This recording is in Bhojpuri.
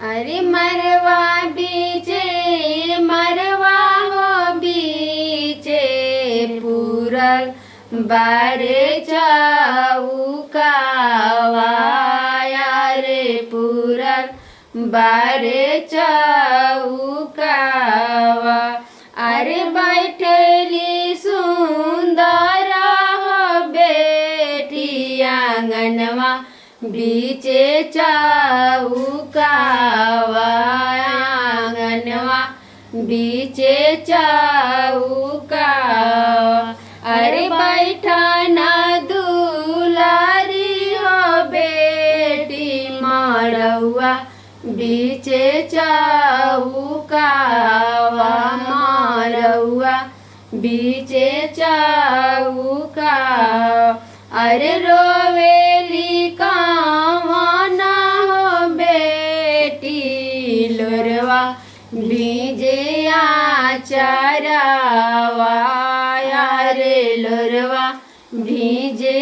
अरे मरवा बीचे मरवा हो बीचे पूरल बारे चौकावाया रे पूरल बारे चौकावा। अरे बैठली सुंदर हो बेटी आंगनवा बीचे चौकावा आंगनवा बीचे चौकावा। अरे बैठना दुलारी हो बेटी मड़ौआ बीचे चौकावा मड़ौआ बीचे चौकावा। अरे रोवेली कामना हो बेटी लोरवा बीजे आचरवा रे लोरवा बीजे